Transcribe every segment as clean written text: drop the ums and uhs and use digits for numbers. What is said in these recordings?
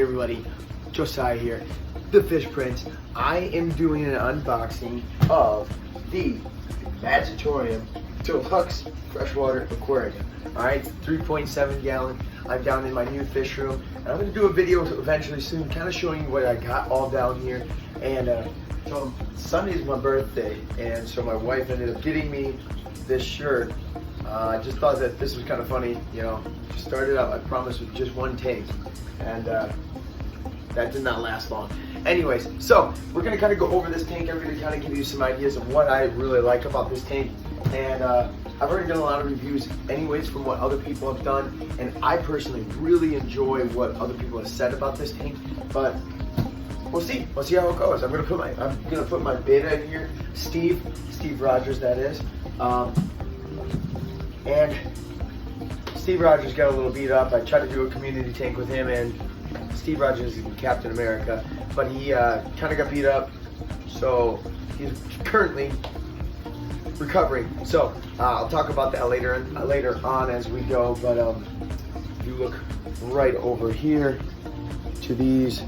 everybody, Josiah here, the Fish Prince. I am doing an unboxing of the Imagitarium Deluxe Freshwater Aquarium. Alright, 3.7 gallon. I'm down in my new fish room, and I'm going to do a video eventually soon, kind of showing you what I got all down here. And so Sunday's my birthday, and so my wife ended up getting me this shirt. I just thought that this was kind of funny, you know. Just started out, I promise, with just one tank, and that did not last long. Anyways, so we're gonna kind of go over this tank. I'm gonna kind of give you some ideas of what I really like about this tank, and I've already done a lot of reviews anyways from what other people have done, and I personally really enjoy what other people have said about this tank, but we'll see how it goes. I'm gonna put my beta in here, Steve Rogers, that is. And Steve Rogers got a little beat up. I tried to do a community tank with him, and Steve Rogers is Captain America, but he kind of got beat up, so he's currently recovering. So I'll talk about that later on as we go. But if you look right over here to these,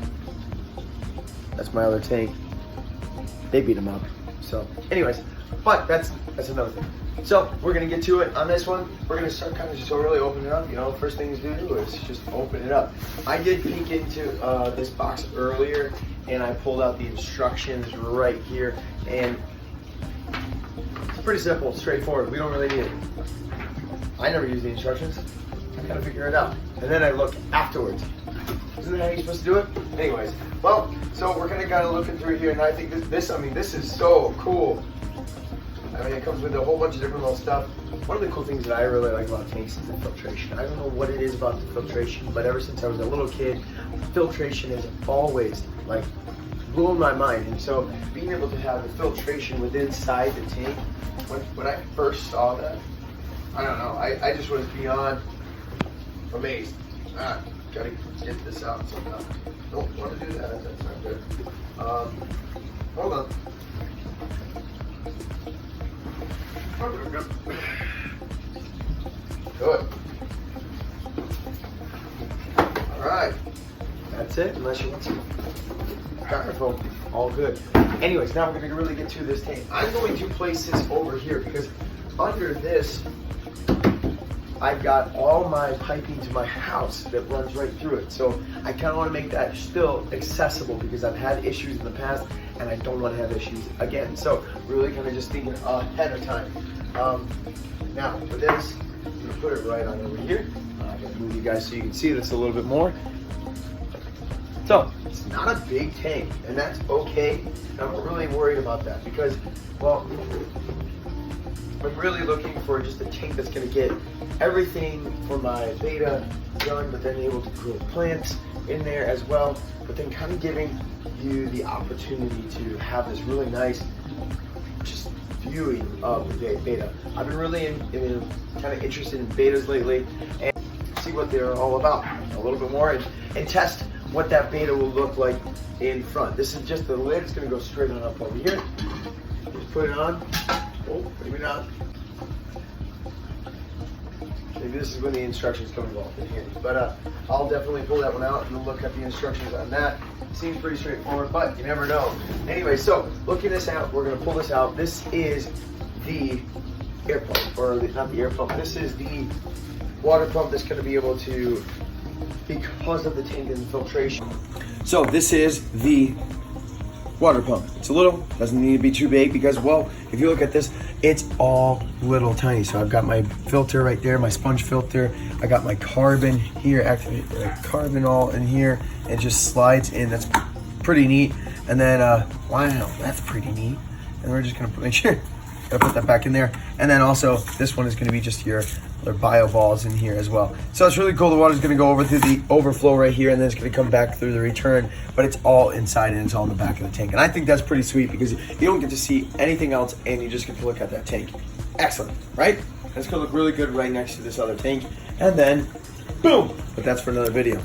that's my other tank. They beat him up. So, anyways, but that's another thing. So we're gonna get to it on this one. We're gonna start kind of just really open it up. You know, first things to do is just open it up. I did peek into this box earlier, and I pulled out the instructions right here, and it's pretty simple, straightforward. We don't really need it. I never use the instructions. I gotta figure it out, and then I look afterwards. Isn't that how you're supposed to do it? Anyways, well, so we're kind of looking through here, and I think this is so cool. I mean, it comes with a whole bunch of different little stuff. One of the cool things that I really like about tanks is the filtration. I don't know what it is about the filtration, but ever since I was a little kid, filtration has always, like, blown my mind. And so being able to have the filtration within inside the tank, when I first saw that, I don't know, I just was beyond amazed. Gotta get this out somehow. Don't want to do that, that's not good. Hold on. Good. Alright. That's it, unless you want some styrofoam. All good. Anyways, now we're going to really get to this tank. I'm going to place this over here because under this, I've got all my piping to my house that runs right through it. So I kind of want to make that still accessible because I've had issues in the past and I don't want to have issues again. So really kind of just thinking ahead of time. Now for this, I'm going to put it right on over here. I'm going to move you guys so you can see this a little bit more. So it's not a big tank, and that's okay. I'm not really worried about that because, well, I'm really looking for just a tank that's going to get everything for my beta done, but then able to grow plants in there as well, but then kind of giving you the opportunity to have this really nice just viewing of the beta. I've been really kind of interested in betas lately and see what they're all about a little bit more and test what that beta will look like in front. This is just the lid. It's going to go straight on up over here. Just put it on. Oh, maybe not. Maybe this is when the instructions come involved in here. But I'll definitely pull that one out and look at the instructions on that. Seems pretty straightforward, but you never know. Anyway, so looking this out, we're going to pull this out. This is the air pump, or not the air pump. This is the water pump that's going to be able to, because of the tank and filtration. So this is the water pump. It's a little, doesn't need to be too big because, well, if you look at this, it's all little tiny. So I've got my filter right there, my sponge filter. I got my carbon here, activate the carbon all in here. It just slides in. That's pretty neat. And then, wow, that's pretty neat. And we're just gonna make sure, gotta put that back in there. And then also, this one is gonna be just your bio balls in here as well. So it's really cool. The water's gonna go over through the overflow right here, and then it's gonna come back through the return, but it's all inside and it's all in the back of the tank. And I think that's pretty sweet because you don't get to see anything else and you just get to look at that tank. Excellent, right? And it's gonna look really good right next to this other tank. And then, boom! But that's for another video.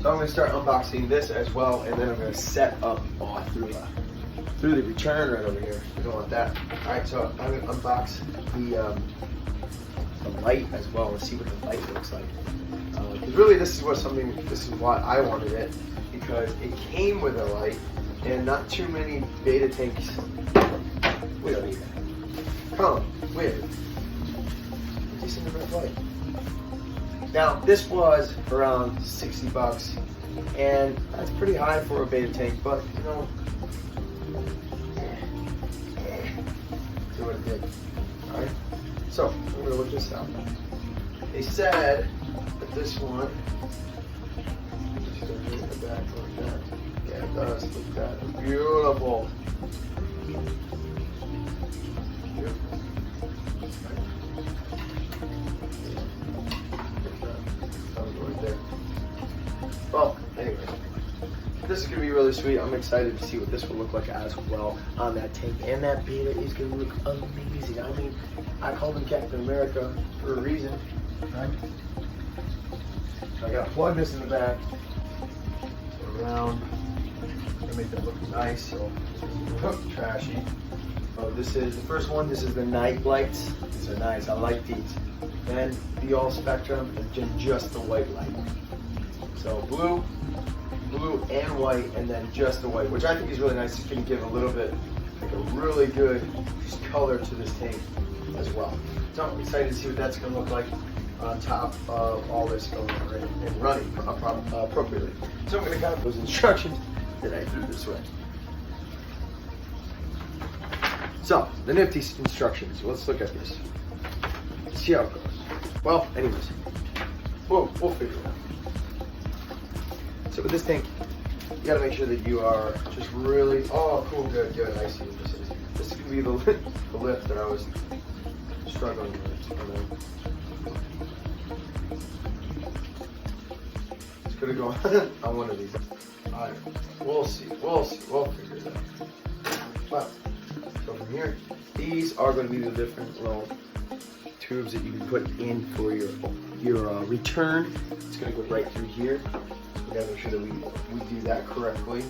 So I'm gonna start unboxing this as well, and then I'm gonna set up through the return right over here. You don't want that. All right, so I'm gonna unbox the light as well and see what the light looks like. Because really, this is what I wanted it. because it came with a light, and not too many Betta tanks. We don't need that. Come on, we have a decent enough light. Now, this was around 60 bucks, and that's pretty high for a Betta tank, but you know, do what it did. Alright, so we're gonna look this up. They said that this one, just gonna bring it back like that. Yeah, it does. Look at that. Beautiful. Well, anyway, this is going to be really sweet. I'm excited to see what this will look like as well on that tank. And that Betta is going to look amazing. I mean, I called him Captain America for a reason, right? So I got to plug this in the back, around, to make that look nice, so it doesn't look trashy. Oh, this is the first one. This is the night lights. These are nice. I like these. Then the all spectrum, and just the white light. So blue and white, and then just the white, which I think is really nice. It's going to give a little bit, like a really good color to this tank as well. So I'm excited to see what that's going to look like on top of all this going on right, and running appropriately. So I'm going to copy those instructions that I threw this way. So the nifty instructions. Let's look at this. See how it goes. Well, anyways, we'll figure it out. So with this tank, you gotta make sure that you are just really, oh cool, good, I see what this is. This is gonna be the lift that I was struggling with. It's gonna go on one of these. Alright, we'll see, we'll figure it out. But, so from here, these are gonna be the different little tubes that you can put in for your return. It's gonna go right through here. We gotta make sure that we do that correctly.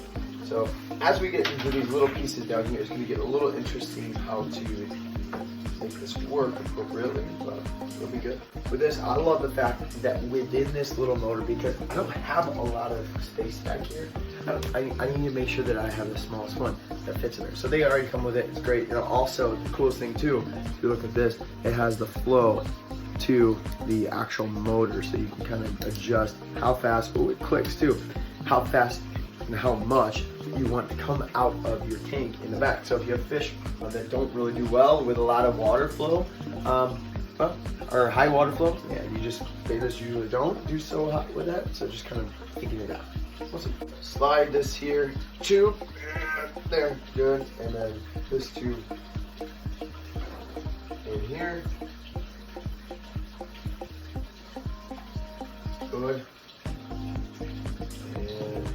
So as we get into these little pieces down here, it's gonna get a little interesting how to make this work appropriately, but it'll be good. With this, I love the fact that within this little motor, because I don't have a lot of space back here, I need to make sure that I have the smallest one that fits in there. So they already come with it, it's great. And also, the coolest thing too, if you look at this, it has the flow to the actual motor, so you can kind of adjust how fast, oh, it clicks too, how fast and how much you want to come out of your tank in the back. So if you have fish that don't really do well with a lot of water flow, or high water flow, yeah, Bettas usually don't do so hot with that, so just kind of thinking it out. Slide this here, tube, there, good, and then this tube in here. Good. And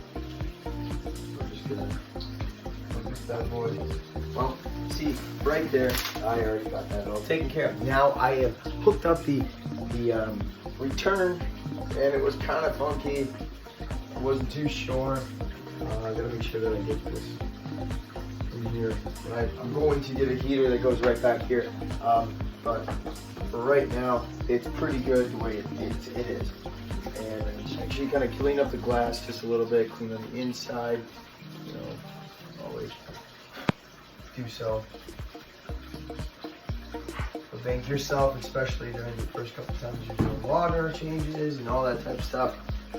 we're just gonna look at that boy. Well, see, right there, I already got that all taken care of. Now I have hooked up the return, and it was kind of funky. I wasn't too sure. I gotta make sure that I get this in here. Right, I'm going to get a heater that goes right back here. But for right now, it's pretty good the way it is. And just make sure you kind of clean up the glass just a little bit, clean on the inside, you know, always do so. So thank yourself, especially during the first couple times you're doing water changes and all that type of stuff.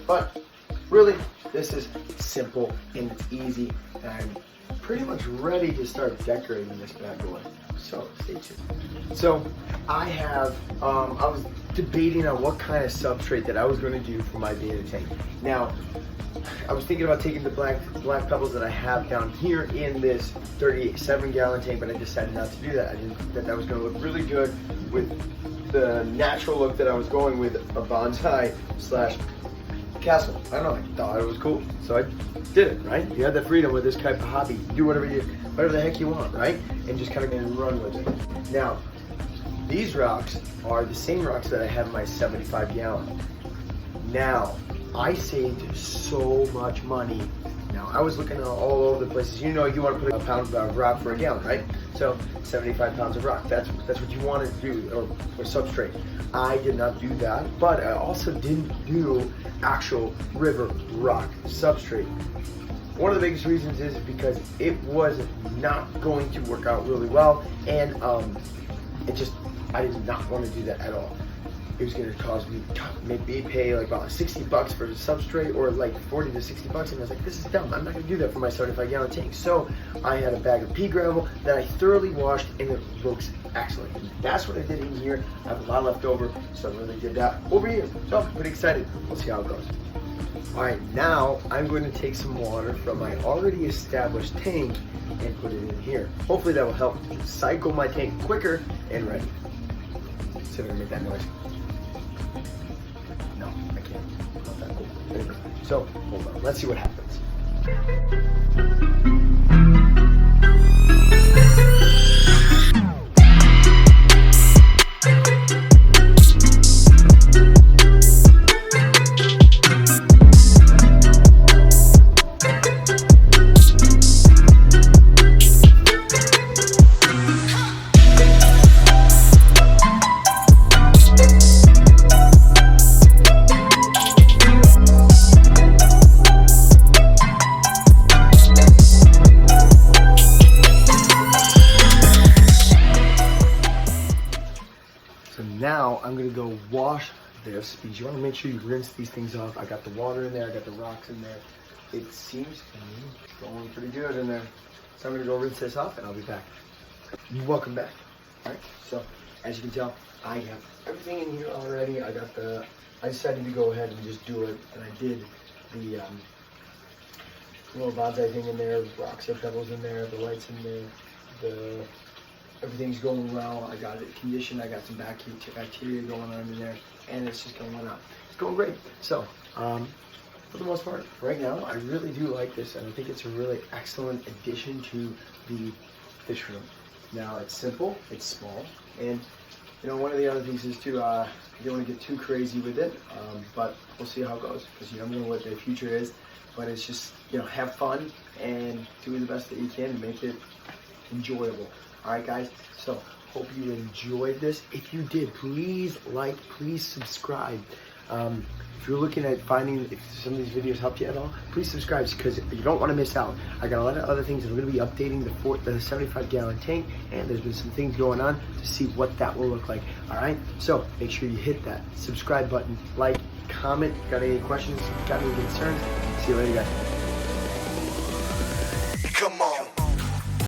But really, this is simple and it's easy, and I'm pretty much ready to start decorating this bad boy. So stay tuned. So I have, I was debating on what kind of substrate that I was going to do for my Betta tank. Now, I was thinking about taking the black pebbles that I have down here in this 37-gallon tank, but I decided not to do that. I didn't think that was going to look really good with the natural look that I was going with, a bonsai / castle. I don't know, I thought it was cool, so I did it, right? You have the freedom with this type of hobby. Do whatever the heck you want, right? And just kind of run with it. Now, these rocks are the same rocks that I have in my 75-gallon. Now, I saved so much money. Now, I was looking all over the places. You know, you want to put a pound of rock for a gallon, right? So 75 pounds of rock, that's what you want to do, or substrate. I did not do that, but I also didn't do actual river rock substrate. One of the biggest reasons is because it was not going to work out really well, and I did not want to do that at all. It was going to cause me to make me pay like about $60 for the substrate, or like 40 to 60 bucks, and I was like, this is dumb. I'm not going to do that for my 75-gallon tank. So I had a bag of pea gravel that I thoroughly washed, and it looks excellent. And that's what I did in here. I have a lot left over, so I really did that over here. So I'm pretty excited. We'll see how it goes. All right, now I'm going to take some water from my already established tank and put it in here. Hopefully that will help cycle my tank quicker and ready. See if I can make that noise. No, I can't. Not that cool. Anyway, so hold on. Let's see what happens. So now I'm gonna go wash this, because you wanna make sure you rinse these things off. I got the water in there, I got the rocks in there. It seems to me it's going pretty good in there. So I'm gonna go rinse this off and I'll be back. Welcome back. All right, so as you can tell, I have everything in here already. I decided to go ahead and just do it, and I did the little bonsai thing in there, the rocks and pebbles in there, the lights in there, everything's going well. I got it conditioned. I got some bacteria going on in there, and it's just going on. It's going great. So, for the most part, right now, I really do like this, and I think it's a really excellent addition to the fish room. Now, it's simple, it's small, and you know, one of the other things is too, you don't want to get too crazy with it, but we'll see how it goes, because you don't know what the future is. But it's just, you know, have fun and do the best that you can to make it enjoyable. All right, guys, so hope you enjoyed this. If you did, please like, please subscribe. If you're looking at finding if some of these videos helped you at all, please subscribe, because you don't want to miss out. I got a lot of other things. I'm going to be updating the 75-gallon tank, and there's been some things going on to see what that will look like. All right, so make sure you hit that subscribe button, like, comment. Got any questions? Got any concerns? See you later, guys.